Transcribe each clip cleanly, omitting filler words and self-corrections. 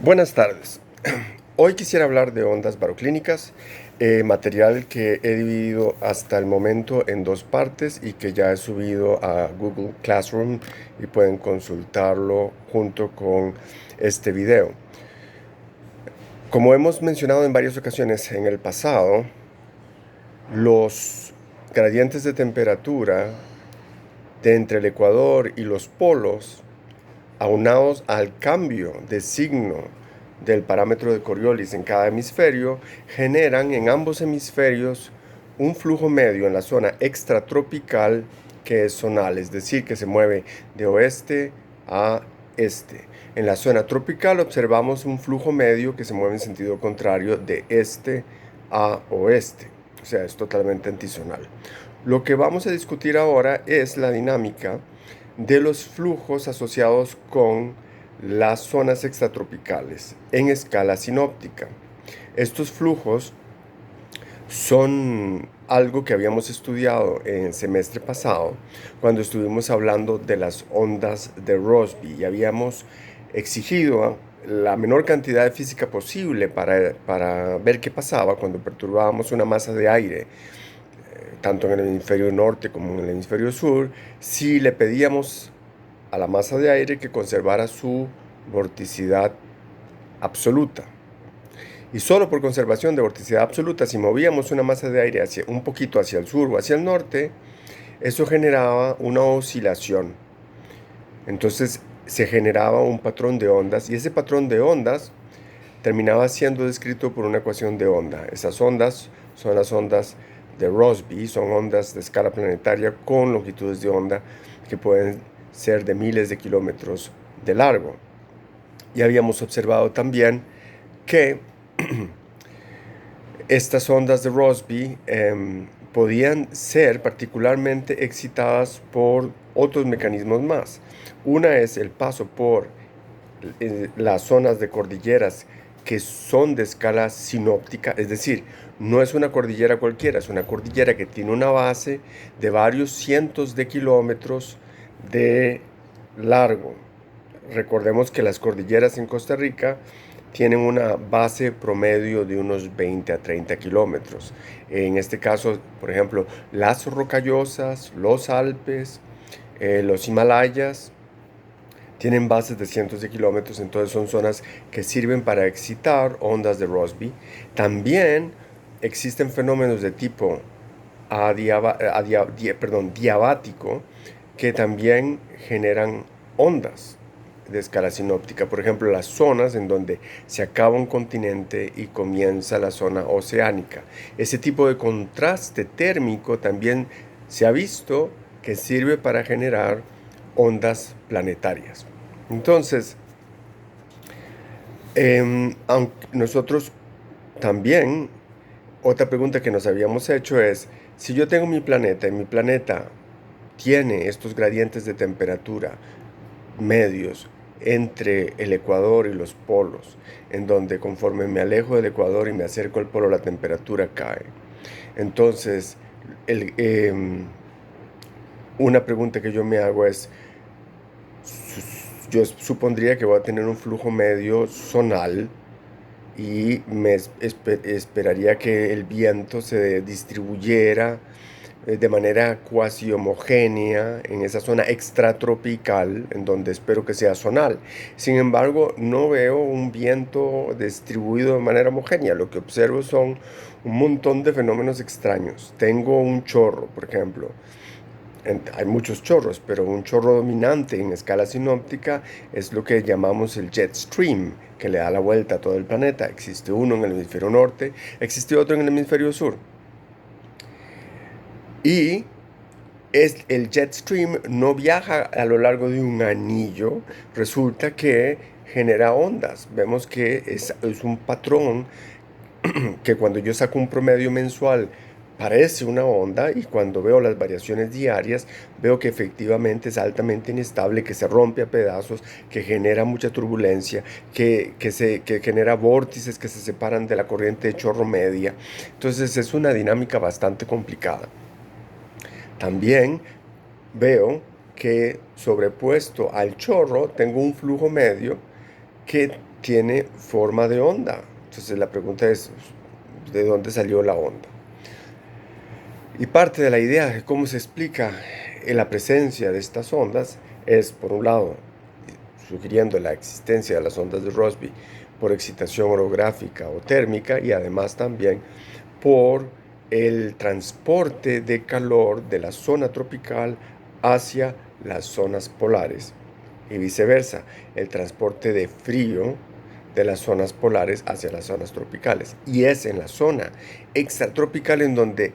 Buenas tardes. Hoy quisiera hablar de ondas baroclínicas, material que he dividido hasta el momento en dos partes y que ya he subido a Google Classroom y pueden consultarlo junto con este video. Como hemos mencionado en varias ocasiones en el pasado, los gradientes de temperatura de entre el ecuador y los polos, aunados al cambio de signo del parámetro de Coriolis en cada hemisferio, generan en ambos hemisferios un flujo medio en la zona extratropical que es zonal, es decir, que se mueve de oeste a este. En la zona tropical observamos un flujo medio que se mueve en sentido contrario de este a oeste, o sea, es totalmente antizonal. Lo que vamos a discutir ahora es la dinámica de los flujos asociados con las zonas extratropicales en escala sinóptica. Estos flujos son algo que habíamos estudiado en el semestre pasado cuando estuvimos hablando de las ondas de Rossby y habíamos exigido la menor cantidad de física posible para ver qué pasaba cuando perturbábamos una masa de aire, tanto en el hemisferio norte como en el hemisferio sur, si le pedíamos a la masa de aire que conservara su vorticidad absoluta. Y solo por conservación de vorticidad absoluta, si movíamos una masa de aire un poquito hacia el sur o hacia el norte, eso generaba una oscilación. Entonces se generaba un patrón de ondas y ese patrón de ondas terminaba siendo descrito por una ecuación de onda. Esas ondas son las ondas de Rossby, son ondas de escala planetaria con longitudes de onda que pueden ser de miles de kilómetros de largo. Y habíamos observado también que estas ondas de Rossby podían ser particularmente excitadas por otros mecanismos más. Una es el paso por las zonas de cordilleras que son de escala sinóptica, es decir, no es una cordillera cualquiera, es una cordillera que tiene una base de varios cientos de kilómetros de largo. Recordemos que las cordilleras en Costa Rica tienen una base promedio de unos 20 a 30 kilómetros. En este caso, por ejemplo, las Rocallosas, los Alpes, los Himalayas, tienen bases de cientos de kilómetros, entonces son zonas que sirven para excitar ondas de Rossby. También existen fenómenos de tipo diabático que también generan ondas de escala sinóptica. Por ejemplo, las zonas en donde se acaba un continente y comienza la zona oceánica. Ese tipo de contraste térmico también se ha visto que sirve para generar ondas planetarias. Entonces, aunque nosotros también, otra pregunta que nos habíamos hecho es, si yo tengo mi planeta y mi planeta tiene estos gradientes de temperatura medios entre el ecuador y los polos, en donde conforme me alejo del ecuador y me acerco al polo la temperatura cae. Entonces, una pregunta que yo me hago es, yo supondría que voy a tener un flujo medio zonal y esperaría que el viento se distribuyera de manera cuasi homogénea en esa zona extratropical, en donde espero que sea zonal. Sin embargo, no veo un viento distribuido de manera homogénea. Lo que observo son un montón de fenómenos extraños. Tengo un chorro, por ejemplo. Hay muchos chorros, pero un chorro dominante en escala sinóptica es lo que llamamos el jet stream, que le da la vuelta a todo el planeta. Existe uno en el hemisferio norte, existe otro en el hemisferio sur. Y el jet stream no viaja a lo largo de un anillo, resulta que genera ondas. Vemos que es un patrón que cuando yo saco un promedio mensual parece una onda y cuando veo las variaciones diarias veo que efectivamente es altamente inestable, que se rompe a pedazos, que genera mucha turbulencia, que genera vórtices que se separan de la corriente de chorro media. Entonces es una dinámica bastante complicada. También veo que sobrepuesto al chorro tengo un flujo medio que tiene forma de onda. Entonces la pregunta es, ¿de dónde salió la onda? Y parte de la idea de cómo se explica la presencia de estas ondas es, por un lado, sugiriendo la existencia de las ondas de Rossby por excitación orográfica o térmica, y además también por el transporte de calor de la zona tropical hacia las zonas polares y viceversa, el transporte de frío de las zonas polares hacia las zonas tropicales. Y es en la zona extratropical en donde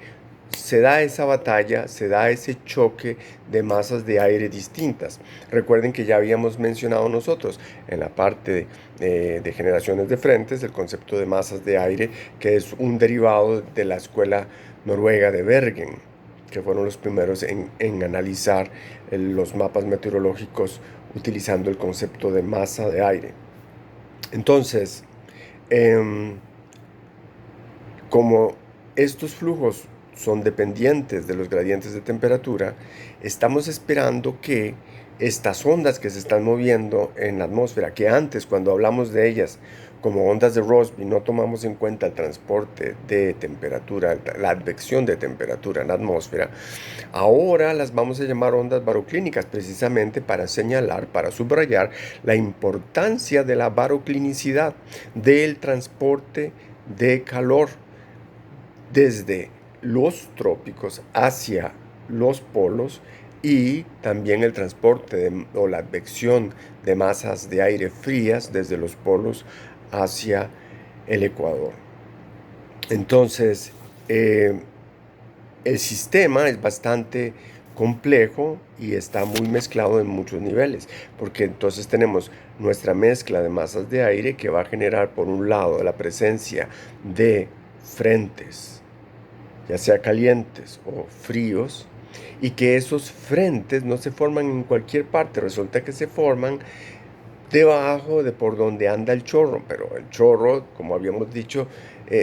se da esa batalla, se da ese choque de masas de aire distintas. Recuerden que ya habíamos mencionado nosotros en la parte de generaciones de frentes el concepto de masas de aire, que es un derivado de la escuela noruega de Bergen, que fueron los primeros en analizar los mapas meteorológicos utilizando el concepto de masa de aire. Entonces, eh, como estos flujos son dependientes de los gradientes de temperatura, estamos esperando que estas ondas que se están moviendo en la atmósfera, que antes cuando hablamos de ellas como ondas de Rossby no tomamos en cuenta el transporte de temperatura, la advección de temperatura en la atmósfera, ahora las vamos a llamar ondas baroclínicas precisamente para señalar, para subrayar la importancia de la baroclinicidad, del transporte de calor desde los trópicos hacia los polos, y también el transporte o la advección de masas de aire frías desde los polos hacia el ecuador. Entonces, el sistema es bastante complejo y está muy mezclado en muchos niveles, porque entonces tenemos nuestra mezcla de masas de aire que va a generar, por un lado, la presencia de frentes, ya sea calientes o fríos, y que esos frentes no se forman en cualquier parte, resulta que se forman debajo de por donde anda el chorro, pero el chorro, como habíamos dicho,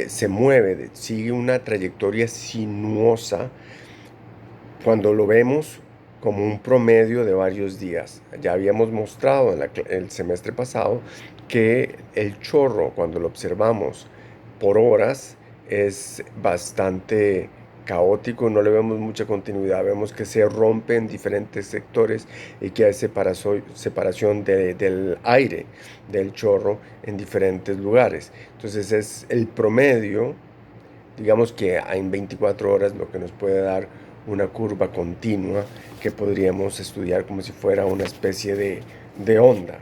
se mueve, sigue una trayectoria sinuosa cuando lo vemos como un promedio de varios días. Ya habíamos mostrado en el semestre pasado que el chorro, cuando lo observamos por horas, es bastante caótico, no le vemos mucha continuidad, vemos que se rompe en diferentes sectores y que hay separación del aire del chorro en diferentes lugares. Entonces es el promedio, digamos que en 24 horas, lo que nos puede dar una curva continua que podríamos estudiar como si fuera una especie de onda.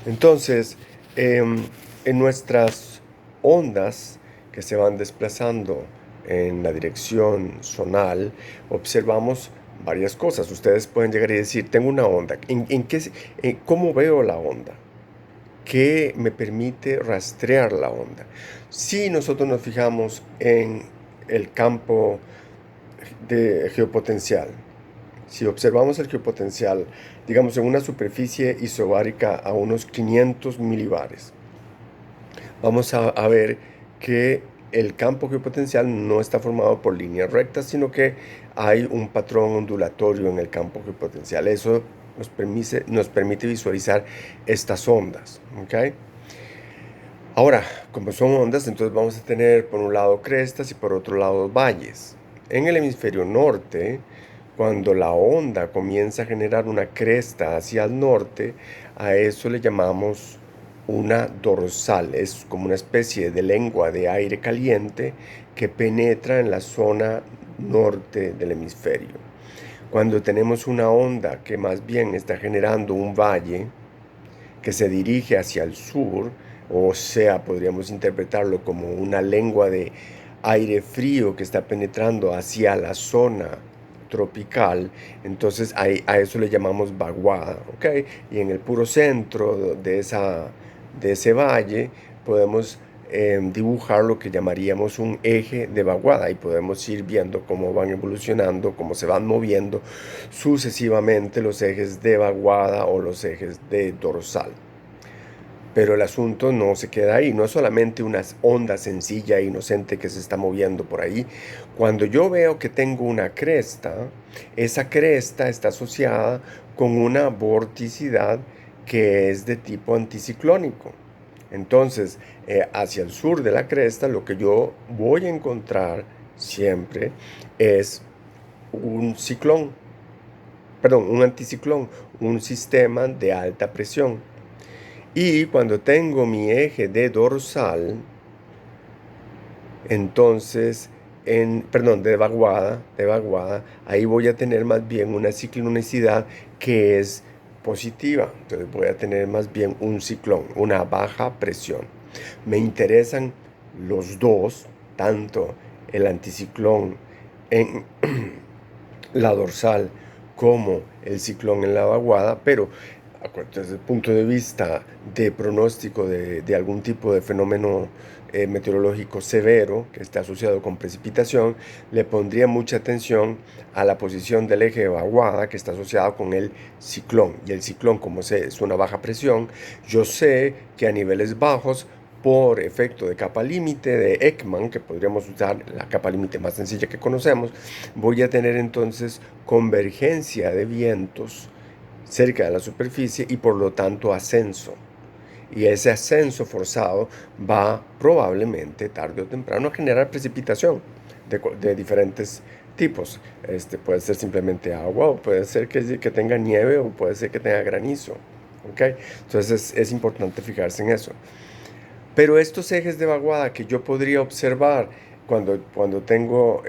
Entonces, en nuestras ondas que se van desplazando en la dirección zonal, observamos varias cosas. Ustedes pueden llegar y decir, tengo una onda. ¿Cómo veo la onda? ¿Qué me permite rastrear la onda? Si nosotros nos fijamos en el campo de geopotencial, si observamos el geopotencial, digamos en una superficie isobárica a unos 500 milibares, vamos a ver que el campo geopotencial no está formado por líneas rectas, sino que hay un patrón ondulatorio en el campo geopotencial. Eso nos permite visualizar estas ondas, ¿ok? Ahora, como son ondas, entonces vamos a tener por un lado crestas y por otro lado valles. En el hemisferio norte, cuando la onda comienza a generar una cresta hacia el norte, a eso le llamamos una dorsal. Es como una especie de lengua de aire caliente que penetra en la zona norte del hemisferio. Cuando tenemos una onda que más bien está generando un valle que se dirige hacia el sur, o sea, podríamos interpretarlo como una lengua de aire frío que está penetrando hacia la zona tropical, entonces a eso le llamamos vaguada, ¿ok? Y en el puro centro de ese valle podemos dibujar lo que llamaríamos un eje de vaguada, y podemos ir viendo cómo van evolucionando, cómo se van moviendo sucesivamente los ejes de vaguada o los ejes de dorsal. Pero el asunto no se queda ahí, no es solamente una onda sencilla e inocente que se está moviendo por ahí. Cuando yo veo que tengo una cresta, esa cresta está asociada con una vorticidad que es de tipo anticiclónico. Entonces, hacia el sur de la cresta, lo que yo voy a encontrar siempre es un ciclón, perdón, un anticiclón, un sistema de alta presión. Y cuando tengo mi eje de dorsal, entonces, perdón, de vaguada, ahí voy a tener más bien una ciclonicidad que es positiva. Entonces voy a tener más bien un ciclón, una baja presión. Me interesan los dos, tanto el anticiclón en la dorsal como el ciclón en la vaguada, pero desde el punto de vista de pronóstico de algún tipo de fenómeno meteorológico severo que esté asociado con precipitación, le pondría mucha atención a la posición del eje de vaguada que está asociado con el ciclón. Y el ciclón, como es una baja presión, yo sé que a niveles bajos, por efecto de capa límite de Ekman, que podríamos usar la capa límite más sencilla que conocemos, voy a tener entonces convergencia de vientos cerca de la superficie y por lo tanto ascenso. Y ese ascenso forzado va probablemente tarde o temprano a generar precipitación de diferentes tipos. Puede ser simplemente agua, o puede ser que tenga nieve, o puede ser que tenga granizo. ¿Okay? Entonces es importante fijarse en eso. Pero estos ejes de vaguada que yo podría observar cuando tengo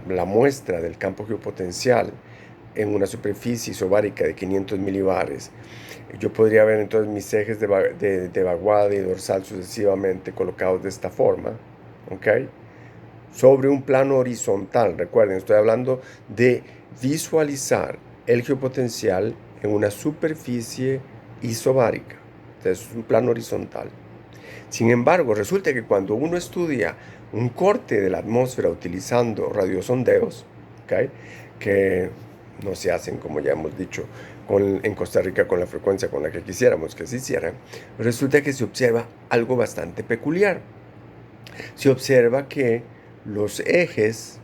la muestra del campo geopotencial en una superficie isobárica de 500 milibares, yo podría ver entonces mis ejes de vaguada y dorsal sucesivamente colocados de esta forma, ¿ok? Sobre un plano horizontal. Recuerden, estoy hablando de visualizar el geopotencial en una superficie isobárica. Entonces es un plano horizontal. Sin embargo, resulta que cuando uno estudia un corte de la atmósfera utilizando radiosondeos, ¿okay?, que no se hacen, como ya hemos dicho, en Costa Rica con la frecuencia con la que quisiéramos que se hicieran, resulta que se observa algo bastante peculiar. Se observa que los ejes,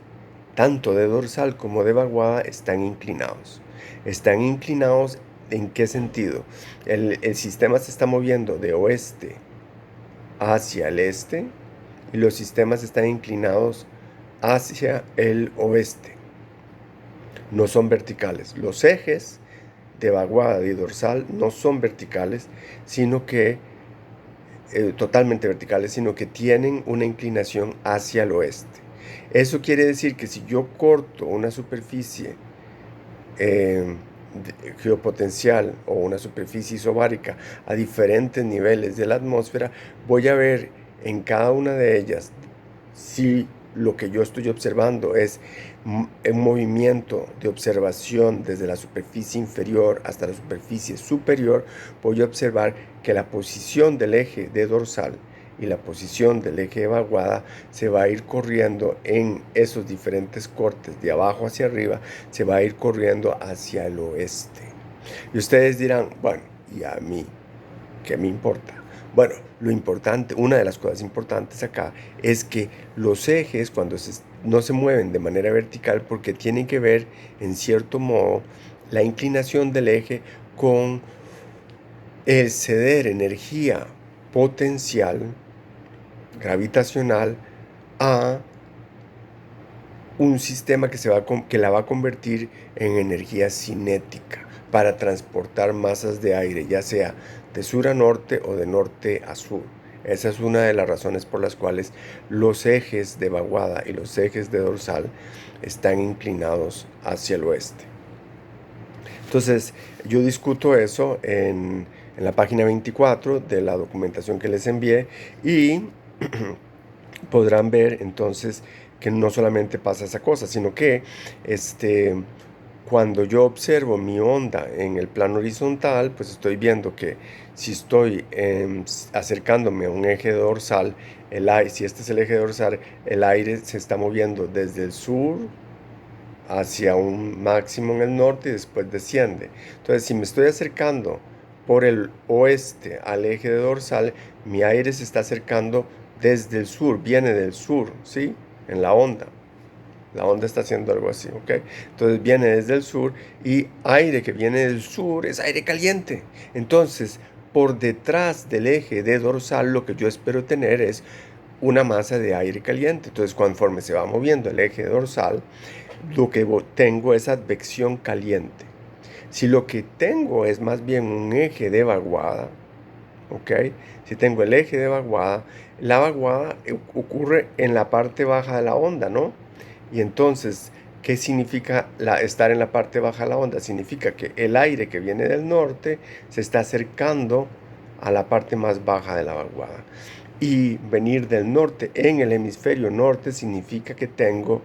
tanto de dorsal como de vaguada, están inclinados. ¿Están inclinados en qué sentido? El sistema se está moviendo de oeste hacia el este y los sistemas están inclinados hacia el oeste. No son verticales. Los ejes de vaguada y dorsal no son verticales, sino que totalmente verticales, sino que tienen una inclinación hacia el oeste. Eso quiere decir que si yo corto una superficie geopotencial o una superficie isobárica a diferentes niveles de la atmósfera, voy a ver en cada una de ellas si lo que yo estoy observando es un movimiento de observación desde la superficie inferior hasta la superficie superior. Voy a observar que la posición del eje de dorsal y la posición del eje de vaguada se va a ir corriendo en esos diferentes cortes de abajo hacia arriba, se va a ir corriendo hacia el oeste. Y ustedes dirán, bueno, ¿y a mí qué me importa? Bueno, lo importante, una de las cosas importantes acá es que los ejes no se mueven de manera vertical porque tienen que ver, en cierto modo, la inclinación del eje con el ceder energía potencial gravitacional a un sistema que la va a convertir en energía cinética para transportar masas de aire, ya sea de sur a norte o de norte a sur. Esa es una de las razones por las cuales los ejes de vaguada y los ejes de dorsal están inclinados hacia el oeste. Entonces, yo discuto eso en la página 24 de la documentación que les envié y podrán ver entonces que no solamente pasa esa cosa, sino que cuando yo observo mi onda en el plano horizontal, pues estoy viendo que si estoy acercándome a un eje dorsal, si este es el eje dorsal, el aire se está moviendo desde el sur hacia un máximo en el norte y después desciende. Entonces, si me estoy acercando por el oeste al eje de dorsal, mi aire se está acercando desde el sur, viene del sur, ¿sí? En la onda. La onda está haciendo algo así, ¿ok? Entonces viene desde el sur y aire que viene del sur es aire caliente. Entonces, por detrás del eje de dorsal, lo que yo espero tener es una masa de aire caliente. Entonces, conforme se va moviendo el eje dorsal, lo que tengo es advección caliente. Si lo que tengo es más bien un eje de vaguada, ¿ok? Si tengo el eje de vaguada, la vaguada ocurre en la parte baja de la onda, ¿no? Y entonces, ¿qué significa estar en la parte baja de la onda? Significa que el aire que viene del norte se está acercando a la parte más baja de la vaguada. Y venir del norte en el hemisferio norte significa que tengo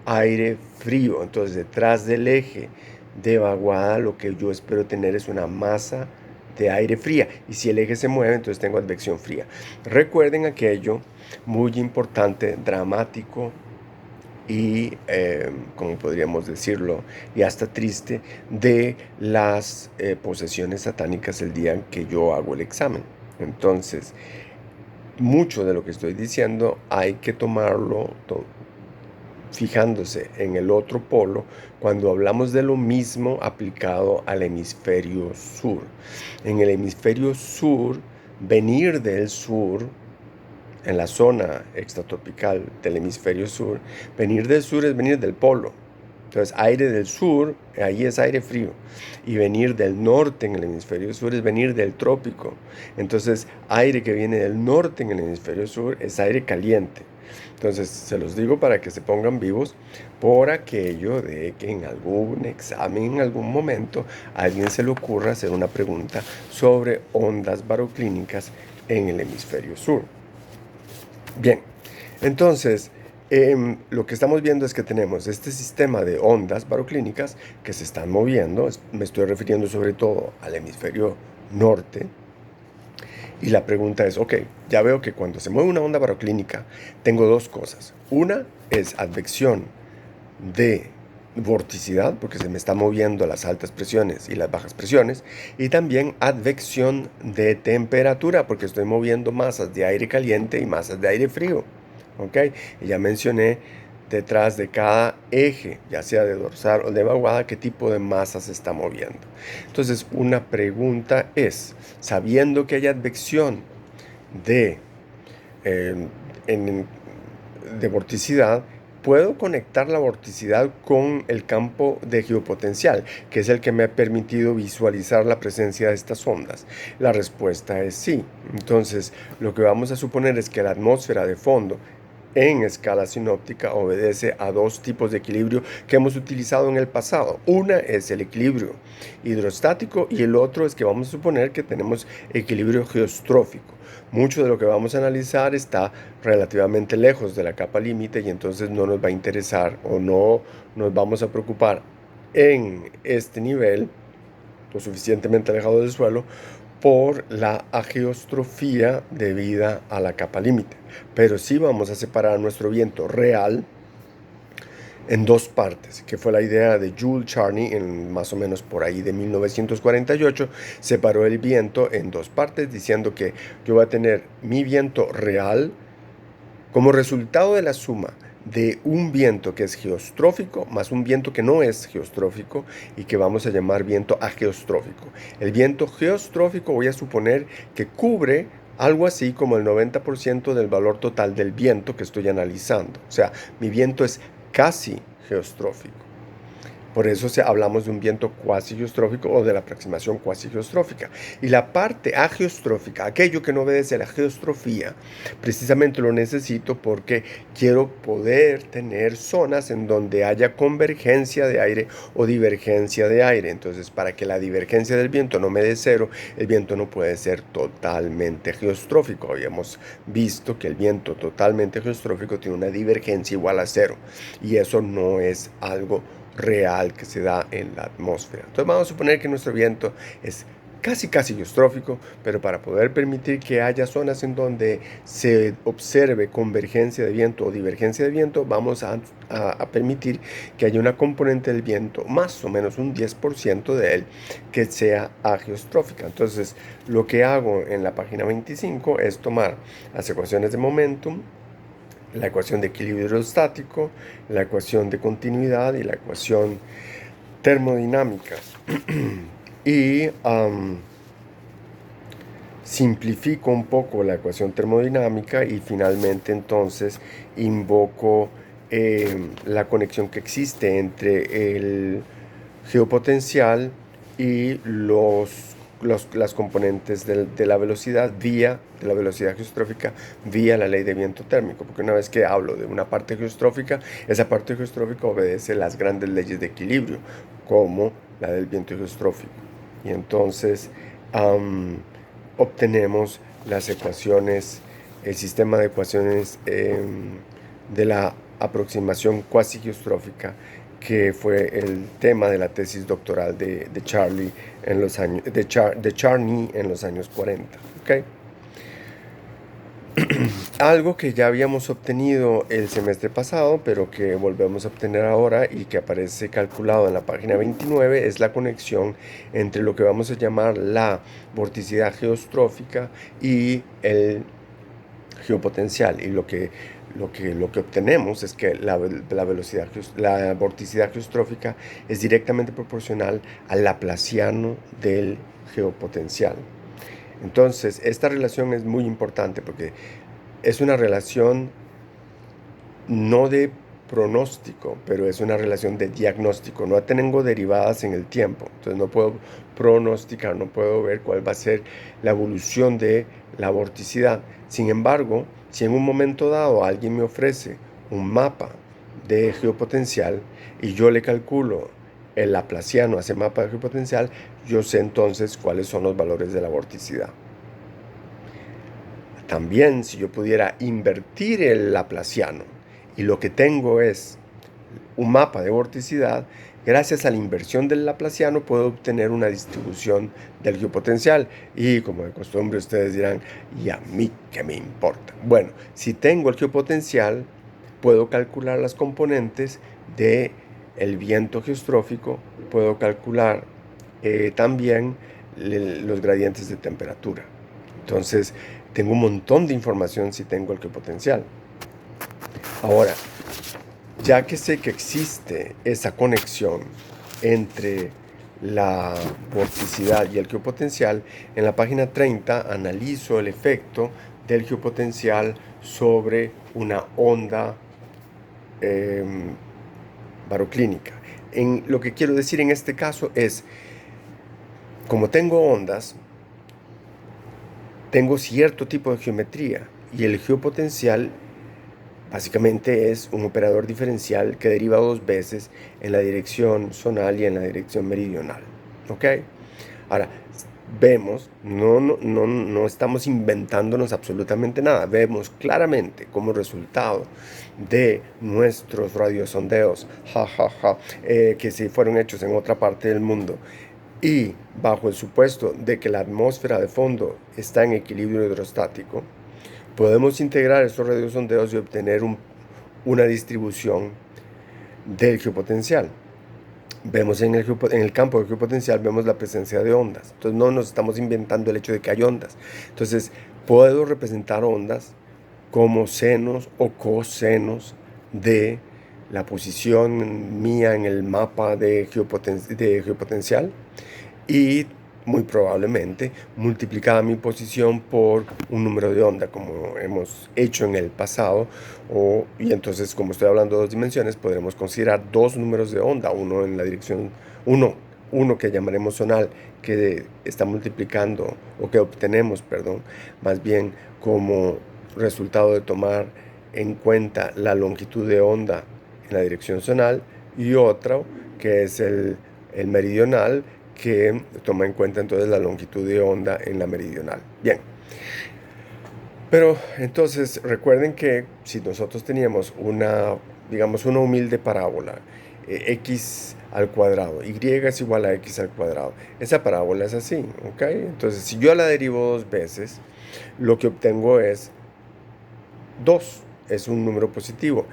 aire frío. Entonces, detrás del eje de vaguada, lo que yo espero tener es una masa de aire fría. Y si el eje se mueve, entonces tengo advección fría. Recuerden aquello muy importante, dramático y, como podríamos decirlo, y hasta triste, de las posesiones satánicas el día en que yo hago el examen. Entonces, mucho de lo que estoy diciendo hay que tomarlo fijándose en el otro polo cuando hablamos de lo mismo aplicado al hemisferio sur. En el hemisferio sur, venir del sur, en la zona extratropical del hemisferio sur, venir del sur es venir del polo. Entonces, aire del sur, ahí es aire frío. Y venir del norte en el hemisferio sur es venir del trópico. Entonces, aire que viene del norte en el hemisferio sur es aire caliente. Entonces, se los digo para que se pongan vivos por aquello de que en algún examen, en algún momento, a alguien se le ocurra hacer una pregunta sobre ondas baroclínicas en el hemisferio sur. Bien, entonces, lo que estamos viendo es que tenemos este sistema de ondas baroclínicas que se están moviendo. Me estoy refiriendo sobre todo al hemisferio norte. Y la pregunta es, ok, ya veo que cuando se mueve una onda baroclínica, tengo dos cosas. Una es advección de vorticidad, porque se me está moviendo las altas presiones y las bajas presiones, y también advección de temperatura, porque estoy moviendo masas de aire caliente y masas de aire frío. ¿Ok? Y ya mencioné detrás de cada eje, ya sea de dorsal o de vaguada, qué tipo de masa se está moviendo. Entonces, una pregunta es, sabiendo que hay advección de, eh, de vorticidad, ¿puedo conectar la vorticidad con el campo de geopotencial, que es el que me ha permitido visualizar la presencia de estas ondas? La respuesta es sí. Entonces, lo que vamos a suponer es que la atmósfera de fondo en escala sinóptica obedece a dos tipos de equilibrio que hemos utilizado en el pasado. Una es el equilibrio hidrostático y el otro es que vamos a suponer que tenemos equilibrio geostrófico. Mucho de lo que vamos a analizar está relativamente lejos de la capa límite y entonces no nos va a interesar o no nos vamos a preocupar en este nivel, lo suficientemente alejado del suelo, por la agiostrofía debida a la capa límite. Pero sí vamos a separar nuestro viento real en dos partes, que fue la idea de Jules Charny en más o menos por ahí de 1948. Separó el viento en dos partes diciendo que yo voy a tener mi viento real como resultado de la suma de un viento que es geostrófico más un viento que no es geostrófico y que vamos a llamar viento ageostrófico. El viento geostrófico voy a suponer que cubre algo así como el 90% del valor total del viento que estoy analizando. O sea, mi viento es casi geostrófico. Por eso hablamos de un viento cuasi geostrófico o de la aproximación cuasi geostrófica. Y la parte ageostrófica, aquello que no obedece a la geostrofía, precisamente lo necesito porque quiero poder tener zonas en donde haya convergencia de aire o divergencia de aire. Entonces, para que la divergencia del viento no me dé cero, el viento no puede ser totalmente geostrófico. Habíamos visto que el viento totalmente geostrófico tiene una divergencia igual a cero. Y eso no es algo real que se da en la atmósfera. Entonces vamos a suponer que nuestro viento es casi geostrófico, pero para poder permitir que haya zonas en donde se observe convergencia de viento o divergencia de viento, vamos a permitir que haya una componente del viento, más o menos un 10% de él, que sea ageostrófica. Entonces, lo que hago en la página 25 es tomar las ecuaciones de momentum la ecuación de equilibrio hidrostático, la ecuación de continuidad y la ecuación termodinámica. Y simplifico un poco la ecuación termodinámica y finalmente entonces invoco la conexión que existe entre el geopotencial y las componentes de la velocidad de la velocidad geostrófica vía la ley de viento térmico, porque una vez que hablo de una parte geostrófica, esa parte geostrófica obedece las grandes leyes de equilibrio, como la del viento geostrófico. Y entonces obtenemos las ecuaciones, el sistema de ecuaciones de la aproximación cuasi geostrófica, que fue el tema de la tesis doctoral de Charney en los años 40. ¿Okay? Algo que ya habíamos obtenido el semestre pasado, pero que volvemos a obtener ahora y que aparece calculado en la página 29, es la conexión entre lo que vamos a llamar la vorticidad geostrófica y el geopotencial. Y lo que obtenemos es que la vorticidad geostrófica es directamente proporcional al laplaciano del geopotencial. Entonces, esta relación es muy importante porque es una relación no de pronóstico, pero es una relación de diagnóstico. No tengo derivadas en el tiempo, entonces no puedo pronosticar, no puedo ver cuál va a ser la evolución de la vorticidad. Sin embargo, si en un momento dado alguien me ofrece un mapa de geopotencial y yo le calculo el laplaciano a ese mapa de geopotencial, yo sé entonces cuáles son los valores de la vorticidad. También, si yo pudiera invertir el laplaciano y lo que tengo es un mapa de vorticidad, gracias a la inversión del laplaciano puedo obtener una distribución del geopotencial. Y como de costumbre ustedes dirán, ¿y a mí qué me importa? Bueno, si tengo el geopotencial, puedo calcular las componentes del viento geostrófico, puedo calcular también los gradientes de temperatura. Entonces, tengo un montón de información si tengo el geopotencial. Ahora, ya que sé que existe esa conexión entre la vorticidad y el geopotencial, en la página 30 analizo el efecto del geopotencial sobre una onda baroclínica. Lo que quiero decir en este caso es, como tengo ondas, tengo cierto tipo de geometría y el geopotencial básicamente es un operador diferencial que deriva dos veces en la dirección zonal y en la dirección meridional. ¿Ok? Ahora, vemos, no estamos inventándonos absolutamente nada. Vemos claramente como resultado de nuestros radiosondeos, que si fueron hechos en otra parte del mundo, y bajo el supuesto de que la atmósfera de fondo está en equilibrio hidrostático, podemos integrar estos radiosondeos y obtener una distribución del geopotencial. Vemos en el campo del geopotencial, vemos la presencia de ondas. Entonces no nos estamos inventando el hecho de que hay ondas. Entonces puedo representar ondas como senos o cosenos de la posición mía en el mapa de geopotencial y muy probablemente multiplicada mi posición por un número de onda, como hemos hecho en el pasado, y entonces, como estoy hablando de dos dimensiones, podremos considerar dos números de onda, uno en la dirección, uno que llamaremos zonal, que está multiplicando, o que obtenemos, perdón, más bien como resultado de tomar en cuenta la longitud de onda en la dirección zonal, y otro que es el meridional, que toma en cuenta entonces la longitud de onda en la meridional. Bien, pero entonces recuerden que si nosotros teníamos digamos, una humilde parábola, x al cuadrado, y es igual a x al cuadrado, esa parábola es así, ¿ok? Entonces, si yo la derivo dos veces, lo que obtengo es 2, es un número positivo.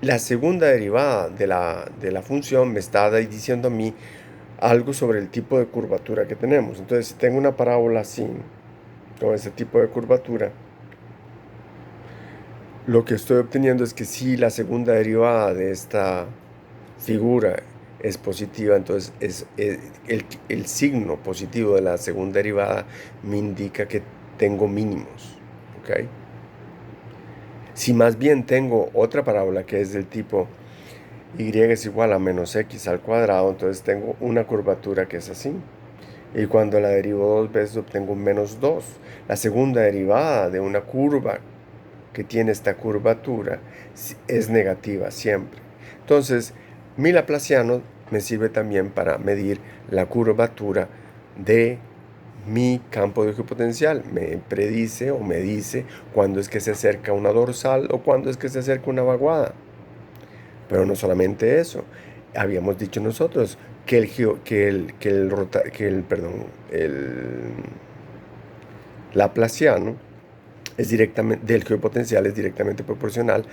La segunda derivada de la función me está diciendo a mí algo sobre el tipo de curvatura que tenemos. Entonces, si tengo una parábola así, con ese tipo de curvatura, lo que estoy obteniendo es que si la segunda derivada de esta figura es positiva, entonces el signo positivo de la segunda derivada me indica que tengo mínimos. ¿Ok? Si más bien tengo otra parábola que es del tipo y es igual a menos x al cuadrado, entonces tengo una curvatura que es así. Y cuando la derivo dos veces obtengo un menos 2. La segunda derivada de una curva que tiene esta curvatura es negativa siempre. Entonces, mi laplaciano me sirve también para medir la curvatura de mi campo de geopotencial. Me predice o me dice cuándo es que se acerca una dorsal o cuándo es que se acerca una vaguada. Pero no solamente eso. Habíamos dicho nosotros que el laplaciano es directamente, del geopotencial es directamente proporcional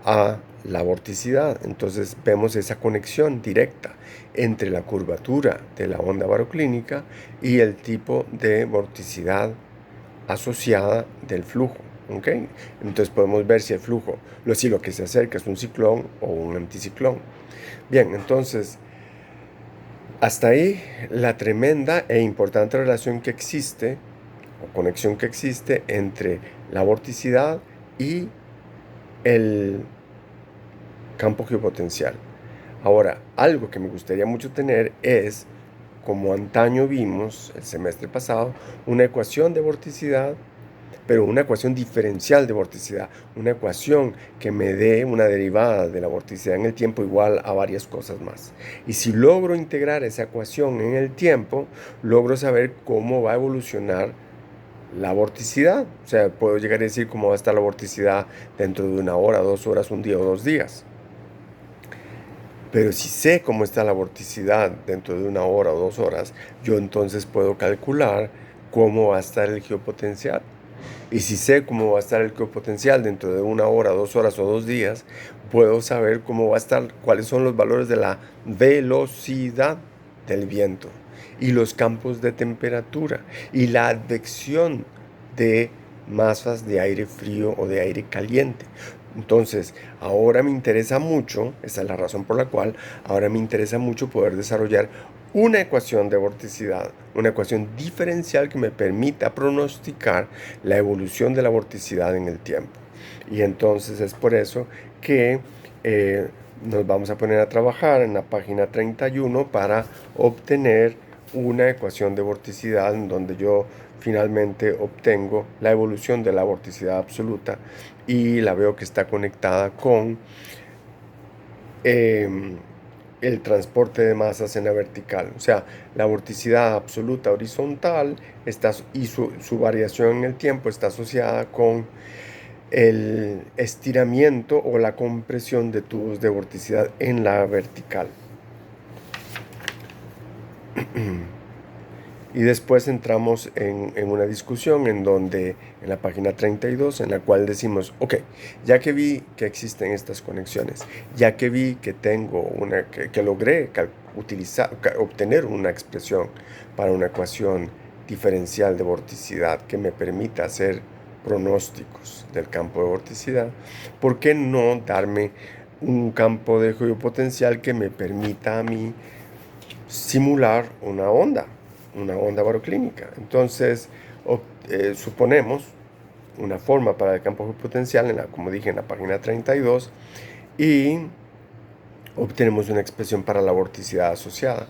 a la vorticidad. Entonces vemos esa conexión directa entre la curvatura de la onda baroclínica y el tipo de vorticidad asociada del flujo. ¿Okay? Entonces podemos ver si el flujo, si lo que se acerca es un ciclón o un anticiclón. Bien, entonces hasta ahí la tremenda e importante relación que existe o conexión que existe entre la vorticidad y el campo geopotencial. Ahora, algo que me gustaría mucho tener es, como antaño vimos el semestre pasado, una ecuación de vorticidad, pero una ecuación diferencial de vorticidad, una ecuación que me dé una derivada de la vorticidad en el tiempo igual a varias cosas más. Y si logro integrar esa ecuación en el tiempo, logro saber cómo va a evolucionar la vorticidad. O sea, puedo llegar a decir cómo va a estar la vorticidad dentro de una hora, 2 horas, un día o 2 días. Pero si sé cómo está la vorticidad dentro de una hora o 2 horas, yo entonces puedo calcular cómo va a estar el geopotencial. Y si sé cómo va a estar el geopotencial dentro de una hora, 2 horas o 2 días, puedo saber cómo va a estar, cuáles son los valores de la velocidad del viento y los campos de temperatura y la advección de masas de aire frío o de aire caliente. Entonces, ahora me interesa mucho, esa es la razón por la cual ahora me interesa mucho poder desarrollar una ecuación de vorticidad, una ecuación diferencial que me permita pronosticar la evolución de la vorticidad en el tiempo. Y entonces es por eso que nos vamos a poner a trabajar en la página 31 para obtener una ecuación de vorticidad en donde yo finalmente obtengo la evolución de la vorticidad absoluta y la veo que está conectada con el transporte de masas en la vertical. O sea, la vorticidad absoluta horizontal y su variación en el tiempo está asociada con el estiramiento o la compresión de tubos de vorticidad en la vertical. Y después entramos en una discusión en donde, en la página 32, en la cual decimos, ok, ya que vi que existen estas conexiones, ya que vi que tengo que logré obtener una expresión para una ecuación diferencial de vorticidad que me permita hacer pronósticos del campo de vorticidad, ¿por qué no darme un campo de geopotencial que me permita a mí simular una onda baroclínica? Entonces, suponemos una forma para el campo geopotencial, como dije en la página 32, y obtenemos una expresión para la vorticidad asociada.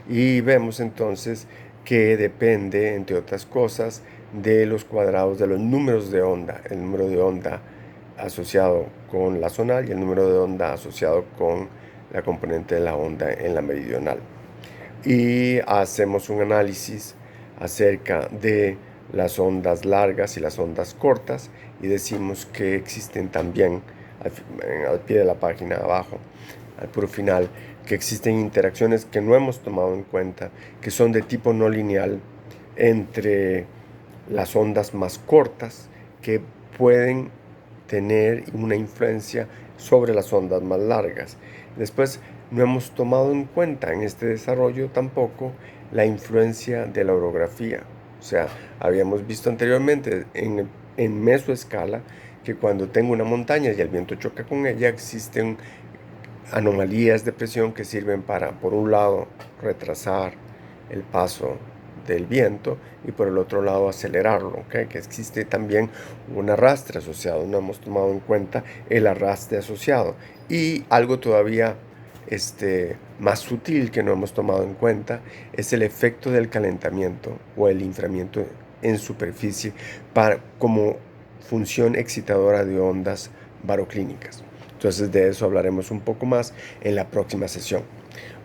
Y vemos entonces que depende, entre otras cosas, de los cuadrados de los números de onda, el número de onda asociado con la zonal y el número de onda asociado con la componente de la onda en la meridional. Y hacemos un análisis acerca de las ondas largas y las ondas cortas y decimos que existen también al pie de la página abajo, al puro final, que existen interacciones que no hemos tomado en cuenta, que son de tipo no lineal entre las ondas más cortas que pueden tener una influencia sobre las ondas más largas. Después, no hemos tomado en cuenta en este desarrollo tampoco la influencia de la orografía. O sea, habíamos visto anteriormente en mesoescala que cuando tengo una montaña y el viento choca con ella, existen anomalías de presión que sirven para, por un lado, retrasar el paso del viento y por el otro lado acelerarlo, ¿okay? Que existe también un arrastre asociado. No hemos tomado en cuenta el arrastre asociado y algo todavía más sutil que no hemos tomado en cuenta es el efecto del calentamiento o el enfriamiento en superficie como función excitadora de ondas baroclínicas. Entonces de eso hablaremos un poco más en la próxima sesión.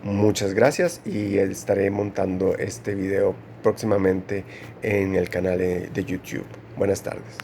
Muchas gracias y estaré montando este video próximamente en el canal de YouTube. Buenas tardes.